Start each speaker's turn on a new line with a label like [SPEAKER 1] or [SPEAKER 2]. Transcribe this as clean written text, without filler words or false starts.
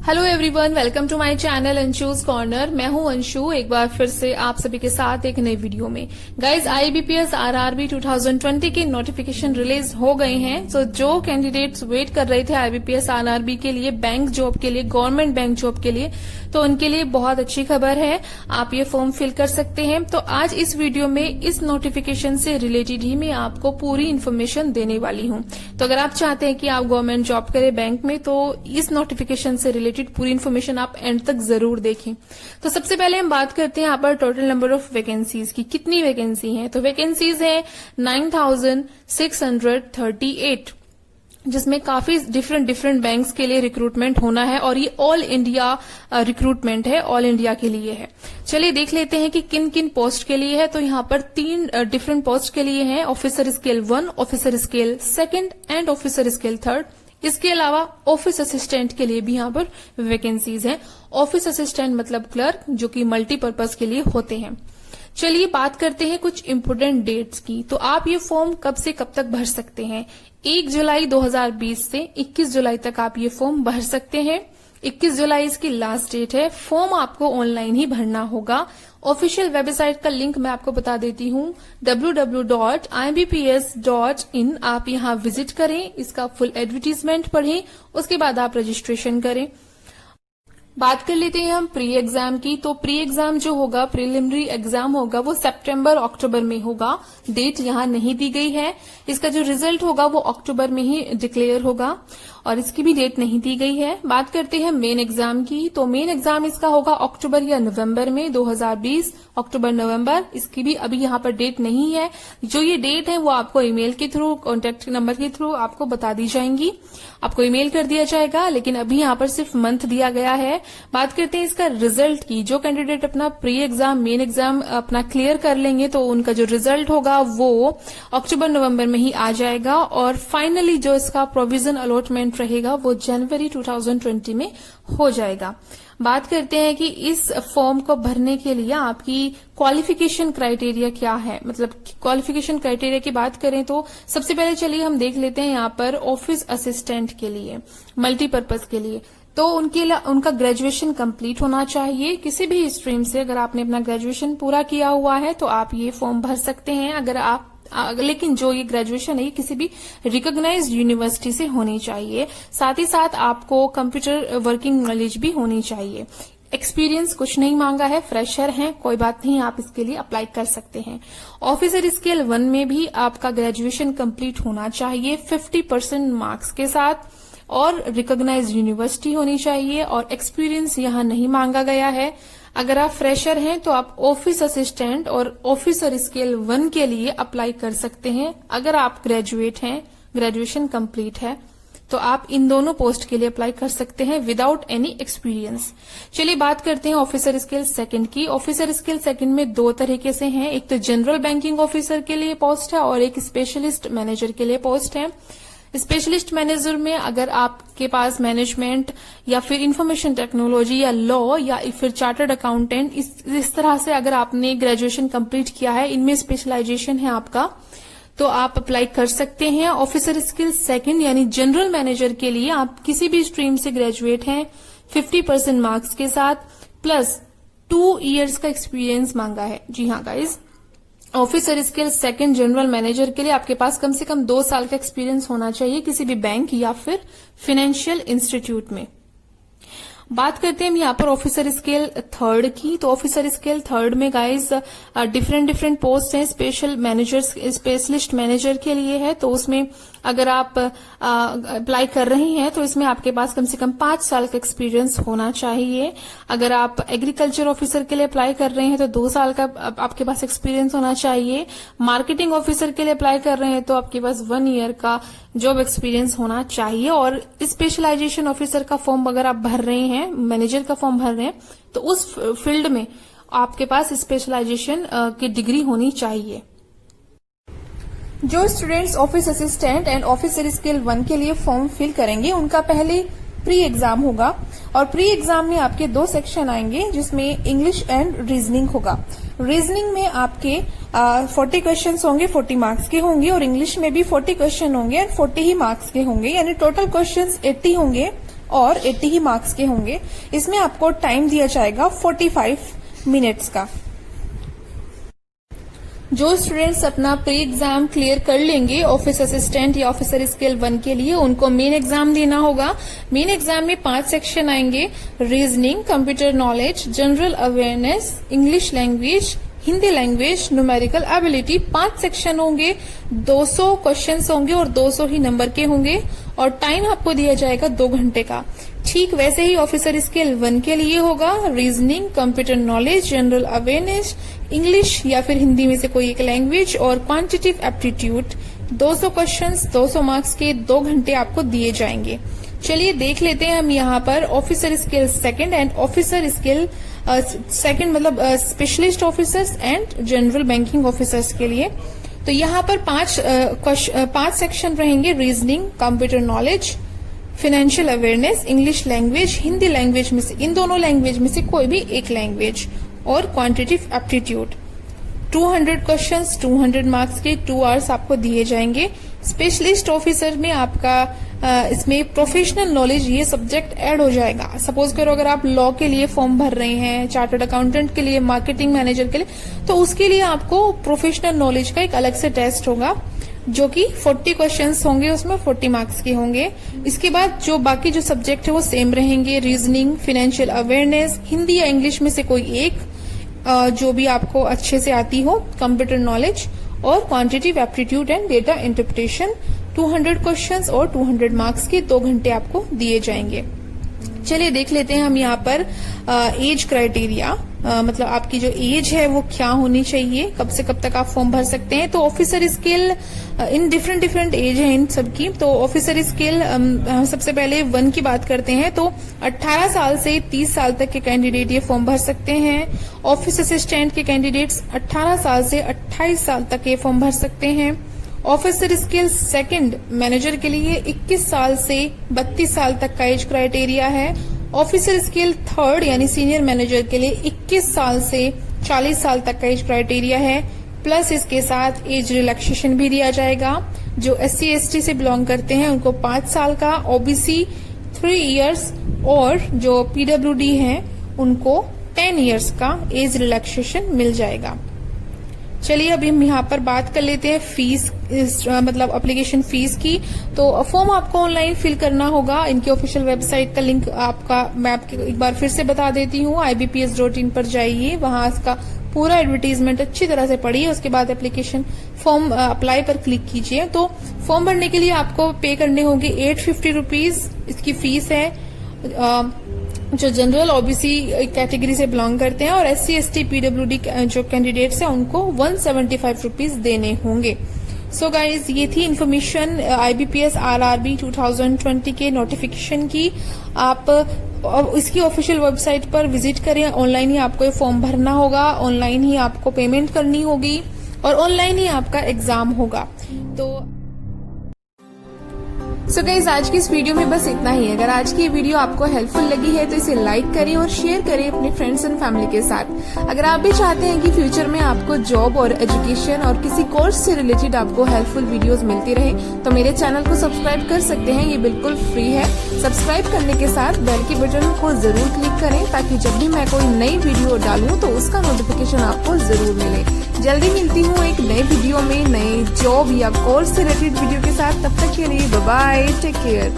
[SPEAKER 1] Hello everyone, welcome to my channel Anshu's corner. मैं हूं अंशु, एक बार फिर से आप सभी के साथ एक नई वीडियो में। गाइज, IBPS RRB 2020 के नोटिफिकेशन रिलीज हो गए हैं। तो जो कैंडिडेट्स वेट कर रहे थे IBPS RRB के लिए, बैंक जॉब के लिए, गवर्नमेंट बैंक जॉब के लिए, तो उनके लिए बहुत अच्छी खबर है। आप ये फॉर्म फिल कर सकते हैं। तो आज इस वीडियो में इस नोटिफिकेशन से रिलेटेड ही मैं आपको पूरी इन्फॉर्मेशन देने वाली हूं। तो अगर आप चाहते हैं कि आप गवर्नमेंट जॉब करें बैंक में, तो इस नोटिफिकेशन से रिलेटेड पूरी इन्फॉर्मेशन आप एंड तक जरूर देखें। तो सबसे पहले हम बात करते हैं यहाँ पर टोटल नंबर ऑफ वैकेंसीज की। कितनी वैकेंसी है? तो वैकेंसीज है 9638, जिसमें काफी डिफरेंट बैंक्स के लिए रिक्रूटमेंट होना है और ये ऑल इंडिया रिक्रूटमेंट है, ऑल इंडिया के लिए है। चलिए देख लेते हैं कि किन किन पोस्ट के लिए है। तो यहाँ पर 3 डिफरेंट पोस्ट के लिए है: officer scale 1, officer scale 2 and officer scale 3। इसके अलावा ऑफिस असिस्टेंट के लिए भी यहाँ पर वैकेंसीज हैं। ऑफिस असिस्टेंट मतलब क्लर्क, जो कि मल्टीपर्पज के लिए होते हैं। चलिए बात करते हैं कुछ इम्पोर्टेंट डेट्स की। तो आप ये फॉर्म कब से कब तक भर सकते हैं? 1 जुलाई 2020 से 21 जुलाई तक आप ये फॉर्म भर सकते हैं। 21 जुलाई इसकी लास्ट डेट है। फॉर्म आपको ऑनलाइन ही भरना होगा। ऑफिशियल वेबसाइट का लिंक मैं आपको बता देती हूँ, www.ibps.in। आप यहाँ विजिट करें, इसका फुल एडवर्टीजमेंट पढ़ें, उसके बाद आप रजिस्ट्रेशन करें। बात कर लेते हैं हम प्री एग्जाम की। तो प्री एग्जाम जो होगा, प्रिलिमिनरी एग्जाम होगा, वो सितंबर अक्टूबर में होगा। डेट यहाँ नहीं दी गई है। इसका जो रिजल्ट होगा वो अक्टूबर में ही डिक्लेयर होगा और इसकी भी डेट नहीं दी गई है। बात करते हैं मेन एग्जाम की। तो मेन एग्जाम इसका होगा अक्टूबर या नवंबर में, 2020 अक्टूबर नवंबर। इसकी भी अभी यहाँ पर डेट नहीं है। जो ये डेट है वो आपको ईमेल के थ्रू, कॉन्टेक्ट नंबर के थ्रू आपको बता दी जाएंगी, आपको ईमेल कर दिया जाएगा। लेकिन अभी यहाँ पर सिर्फ मंथ दिया गया है। बात करते हैं इसका रिजल्ट की। जो कैंडिडेट अपना प्री एग्जाम, मेन एग्जाम अपना क्लियर कर लेंगे तो उनका जो रिजल्ट होगा वो अक्टूबर नवंबर में ही आ जाएगा और फाइनली जो इसका प्रोविजन अलॉटमेंट रहेगा वो जनवरी 2020 में हो जाएगा। बात करते हैं कि इस फॉर्म को भरने के लिए आपकी क्वालिफिकेशन क्राइटेरिया क्या है। मतलब क्वालिफिकेशन क्राइटेरिया की बात करें तो सबसे पहले चलिए हम देख लेते हैं यहाँ पर ऑफिस असिस्टेंट के लिए, मल्टीपर्पज के लिए। तो उनका ग्रेजुएशन कंप्लीट होना चाहिए किसी भी स्ट्रीम से। अगर आपने अपना ग्रेजुएशन पूरा किया हुआ है तो आप ये फॉर्म भर सकते हैं। लेकिन जो ये ग्रेजुएशन है ये किसी भी रिकॉग्नाइज्ड यूनिवर्सिटी से होनी चाहिए। साथ ही साथ आपको कंप्यूटर वर्किंग नॉलेज भी होनी चाहिए। एक्सपीरियंस कुछ नहीं मांगा है, फ्रेशर हैं, कोई बात नहीं, आप इसके लिए अप्लाई कर सकते हैं। ऑफिसर स्केल 1 में भी आपका ग्रेजुएशन कंप्लीट होना चाहिए 50% मार्क्स के साथ और रिकॉग्नाइज्ड यूनिवर्सिटी होनी चाहिए और एक्सपीरियंस यहाँ नहीं मांगा गया है। अगर आप फ्रेशर हैं तो आप ऑफिस असिस्टेंट और ऑफिसर स्केल 1 के लिए अप्लाई कर सकते हैं। अगर आप ग्रेजुएट हैं, ग्रेजुएशन कंप्लीट है, तो आप इन दोनों पोस्ट के लिए अप्लाई कर सकते हैं विदाउट एनी एक्सपीरियंस। चलिए बात करते हैं ऑफिसर स्केल 2 की। ऑफिसर स्केल 2 में 2 तरीके से हैं। एक तो जनरल बैंकिंग ऑफिसर के लिए पोस्ट है और एक स्पेशलिस्ट मैनेजर के लिए पोस्ट है। स्पेशलिस्ट मैनेजर में अगर आपके पास मैनेजमेंट या फिर इंफॉर्मेशन टेक्नोलॉजी या लॉ या फिर चार्टर्ड अकाउंटेंट, इस तरह से अगर आपने ग्रेजुएशन कंप्लीट किया है, इनमें स्पेशलाइजेशन है आपका, तो आप अप्लाई कर सकते हैं। ऑफिसर स्किल 2 यानी जनरल मैनेजर के लिए आप किसी भी स्ट्रीम से ग्रेजुएट हैं 50% मार्क्स के साथ प्लस 2 इयर्स का एक्सपीरियंस मांगा है। जी हाँ guys, officer scale 2 general manager के लिए आपके पास कम से कम 2 साल का एक्सपीरियंस होना चाहिए किसी भी बैंक या फिर फाइनेंशियल इंस्टीट्यूट में। बात करते हैं हम यहाँ पर ऑफिसर स्केल 3 की। तो ऑफिसर स्केल 3 में गाइज डिफरेंट पोस्ट हैं। स्पेशलिस्ट मैनेजर के लिए है, तो उसमें अगर आप अप्लाई कर रहे हैं तो इसमें आपके पास कम से कम 5 साल का एक्सपीरियंस होना चाहिए। अगर आप एग्रीकल्चर ऑफिसर के लिए अप्लाई कर रहे हैं तो 2 साल का आपके पास एक्सपीरियंस होना चाहिए। मार्केटिंग ऑफिसर के लिए अप्लाई कर रहे हैं तो आपके पास 1 ईयर का जॉब एक्सपीरियंस होना चाहिए। और स्पेशलाइजेशन ऑफिसर का फॉर्म अगर आप भर रहे हैं, मैनेजर का फॉर्म भर रहे हैं, तो उस फील्ड में आपके पास स्पेशलाइजेशन की डिग्री होनी चाहिए। जो students office assistant and officer scale 1 के लिए फॉर्म फिल करेंगे उनका पहले प्री एग्जाम होगा और प्री एग्जाम में आपके 2 सेक्शन आएंगे जिसमें इंग्लिश एंड रीजनिंग होगा। रीजनिंग में आपके 40 क्वेश्चंस होंगे, 40 मार्क्स के होंगे और इंग्लिश में भी 40 क्वेश्चन होंगे और 40 ही मार्क्स के होंगे, यानी टोटल क्वेश्चंस 80 होंगे और 80 ही मार्क्स के होंगे। इसमें आपको टाइम दिया जाएगा 45 मिनट्स का। जो स्टूडेंट्स अपना प्री एग्जाम क्लियर कर लेंगे ऑफिस असिस्टेंट या ऑफिसर स्केल 1 के लिए, उनको मेन एग्जाम देना होगा। मेन एग्जाम में 5 सेक्शन आएंगे, reasoning, computer knowledge, general awareness, English language, Hindi language, numerical ability. 5 section होंगे, 200 क्वेश्चंस होंगे और 200 ही नंबर के होंगे और टाइम आपको दिया जाएगा 2 घंटे का। ठीक वैसे ही ऑफिसर स्केल 1 के लिए होगा, reasoning, computer knowledge, general awareness, English या फिर हिंदी में से कोई एक लैंग्वेज और क्वांटिटेटिव एप्टीट्यूड। 200 क्वेश्चंस, 200 मार्क्स के 2 घंटे आपको दिए जाएंगे। चलिए देख लेते हैं हम यहाँ पर officer scale 2 and officer scale 2 मतलब specialist officers and general banking officers के लिए। तो यहाँ पर 5 सेक्शन रहेंगे, reasoning, computer knowledge, financial awareness, English language, Hindi language में से इन दोनों लैंग्वेज में से कोई भी एक लैंग्वेज और क्वांटिटेटिव एप्टीट्यूड। 200 क्वेश्चंस, 200 मार्क्स के 2 आवर्स आपको दिए जाएंगे। स्पेशलिस्ट ऑफिसर में आपका इसमें प्रोफेशनल नॉलेज ये सब्जेक्ट ऐड हो जाएगा। सपोज करो अगर आप लॉ के लिए फॉर्म भर रहे हैं, चार्टर्ड अकाउंटेंट के लिए, मार्केटिंग मैनेजर के लिए, तो उसके लिए आपको प्रोफेशनल नॉलेज का एक अलग से टेस्ट होगा जो कि 40 क्वेश्चंस होंगे, उसमें 40 मार्क्स के होंगे। इसके बाद जो बाकी जो सब्जेक्ट है वो सेम रहेंगे, रीजनिंग, फाइनेंशियल अवेयरनेस, हिंदी या इंग्लिश में से कोई एक जो भी आपको अच्छे से आती हो, कंप्यूटर नॉलेज और quantitative aptitude and data interpretation. 200 questions और 200 मार्क्स के 2 घंटे आपको दिए जाएंगे। चलिए देख लेते हैं हम यहाँ पर एज क्राइटेरिया, मतलब आपकी जो एज है वो क्या होनी चाहिए, कब से कब तक आप फॉर्म भर सकते हैं। तो officer scale in different age है इन सबकी। तो ऑफिसर स्केल सबसे पहले 1 की बात करते हैं तो 18 साल से 30 साल तक के कैंडिडेट ये फॉर्म भर सकते हैं। ऑफिस असिस्टेंट के कैंडिडेट्स 18 साल से 28 साल तक ये फॉर्म भर सकते हैं। ऑफिसर स्केल 2 मैनेजर के लिए 21 साल से 32 साल तक का एज क्राइटेरिया है। ऑफिसर स्केल 3 यानी सीनियर मैनेजर के लिए 21 साल से 40 साल तक का एज क्राइटेरिया है, प्लस इसके साथ एज रिलैक्सेशन भी दिया जाएगा। जो SC ST से बिलोंग करते हैं उनको 5 साल का, OBC 3 इयर्स और जो PWD हैं उनको 10 इयर्स का एज रिलैक्सेशन मिल जाएगा। चलिए अभी हम यहाँ पर बात कर लेते हैं फीस, मतलब एप्लीकेशन फीस की। तो फॉर्म आपको ऑनलाइन फिल करना होगा। इनकी ऑफिशियल वेबसाइट का लिंक मैं आपको एक बार फिर से बता देती हूँ। IBPS.in पर जाइए, वहां इसका पूरा एडवर्टीजमेंट अच्छी तरह से पढ़िए। उसके बाद एप्लीकेशन फॉर्म अप्लाई पर क्लिक कीजिए। तो फॉर्म भरने के लिए आपको पे करने होंगे 850 रुपीज इसकी फीस है। जो जनरल OBC कैटेगरी से बिलोंग करते हैं और SC ST PWD जो कैंडिडेट्स हैं उनको 175 रुपीज देने होंगे। सो गाइज ये थी इन्फॉर्मेशन IBPS RRB 2020 के नोटिफिकेशन की। आप इसकी ऑफिशियल वेबसाइट पर विजिट करें। ऑनलाइन ही आपको ये फॉर्म भरना होगा, ऑनलाइन ही आपको पेमेंट करनी होगी और ऑनलाइन ही आपका एग्जाम होगा। तो सो गाइज आज की इस वीडियो में बस इतना ही। अगर आज की वीडियो आपको हेल्पफुल लगी है तो इसे लाइक करें और शेयर करें अपने फ्रेंड्स एंड फैमिली के साथ। अगर आप भी चाहते हैं कि फ्यूचर में आपको जॉब और एजुकेशन और किसी कोर्स से रिलेटेड आपको हेल्पफुल वीडियोस मिलती रहे तो मेरे चैनल को सब्सक्राइब कर सकते हैं, ये बिल्कुल फ्री है। सब्सक्राइब करने के साथ बेल के बटन को जरूर क्लिक करें ताकि जब भी मैं कोई नई वीडियो डालूं तो उसका नोटिफिकेशन आपको जरूर मिले। जल्दी मिलती हूँ एक नए वीडियो में, नए जॉब या कोर्स से रिलेटेड वीडियो के साथ। तब तक के लिए बाय बाय, टेक केयर।